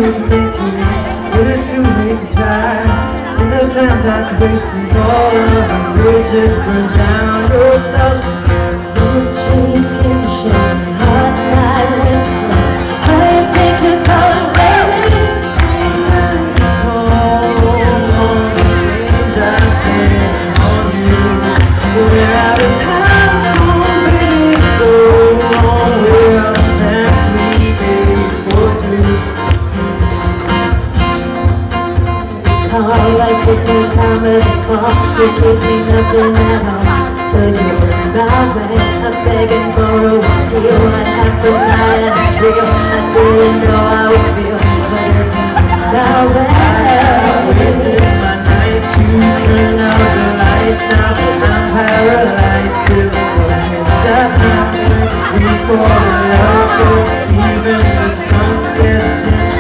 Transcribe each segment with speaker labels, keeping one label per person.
Speaker 1: late to make it, never too late to try. In the time that wasted, all of the bridges burned down. Your stuff, your chains keep me shaking, hot night winds blow. I think you're going, baby. Time to call on the change I spent on you. We're out of time, baby, so long. We're out of plans we made for two. I take no time before you give me nothing at all. Still you're in my way. I beg and borrow and steal. I have to sign and it's real. I didn't know how I would feel, but it's my way. I wasted my nights, you turned out the lights. Now I'm paralyzed, still stuck in that time when we fall in love. Even the sunsets in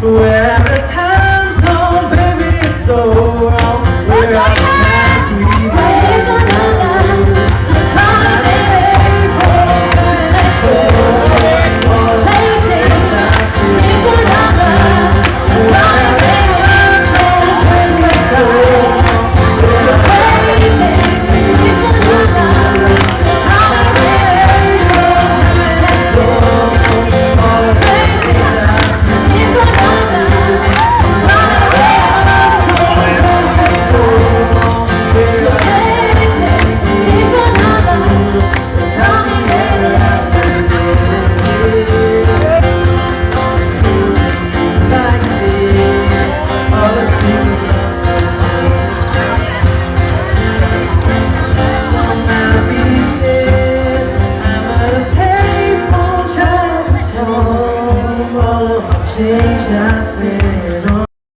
Speaker 1: where the time's gone, baby, it's so wrong. We're out the past we made for two. Not a payphone, just let go. All the things I still want. We're out the time's gone, baby, it's so wrong. We're out the past we made for two. Not a payphone, just let go. All the things I still want. Change I spent on